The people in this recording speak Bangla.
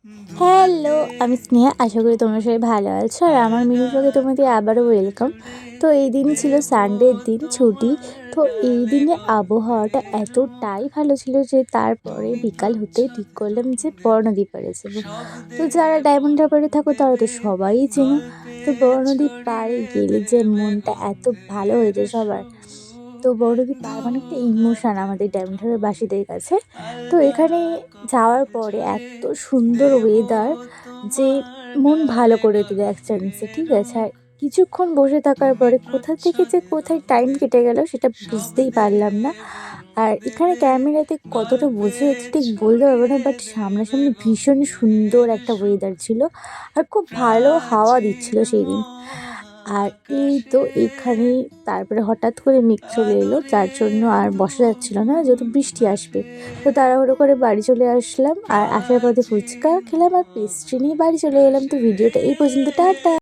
হ্যালো, আমি স্নেহা। আশা করি তোমরা সবাই ভালো আছো। আর আমার মিনি ব্লগে তোমাদের আবারও ওয়েলকাম। তো এই দিন ছিল সানডের দিন, ছুটি। তো এই দিনে আবহাওয়াটা এতটাই ভালো ছিল যে তারপরে বিকাল হতেই ঠিক করলাম যে বড়নদী পাড়ে যাবো। তো যারা ডায়মন্ড হারবারে থাকো তারা তো সবাই চেনো। তো বড়নদী পাড়ে গেলে যে মনটা এত ভালো হয়ে যায় সবার। তো বড়নদী পাড় মানে একটা ইমোশন আমাদের ডায়মন্ড হারবার বাসীদের কাছে। তো এখানে যাওয়ার পরে এত সুন্দর ওয়েদার যে মন ভালো করে তোলে এক চান্সে, ঠিক আছে? আর কিছুক্ষণ বসে থাকার পরে কোথা থেকে যে কোথায় টাইম কেটে গেল সেটা বুঝতেই পারলাম না। আর এখানে ক্যামেরাতে কতটা বোঝা যাচ্ছে ঠিক বলতে পারবো না, বাট সামনাসামনি ভীষণ সুন্দর একটা ওয়েদার ছিল আর খুব ভালো হাওয়া দিচ্ছিল সেই দিন। আর এই তো এখানেই তারপরে হঠাৎ করে মেঘ চলে এলো, যার জন্য আর বসা যাচ্ছিল না, যেহেতু বৃষ্টি আসবে। তো তাড়াহুড়ো করে বাড়ি চলে আসলাম, আর আসার পথে ফুচকা খেলাম আর পেস্ট্রি নিয়ে বাড়ি চলে এলাম। তো ভিডিওটা এই পর্যন্ত, টাটা।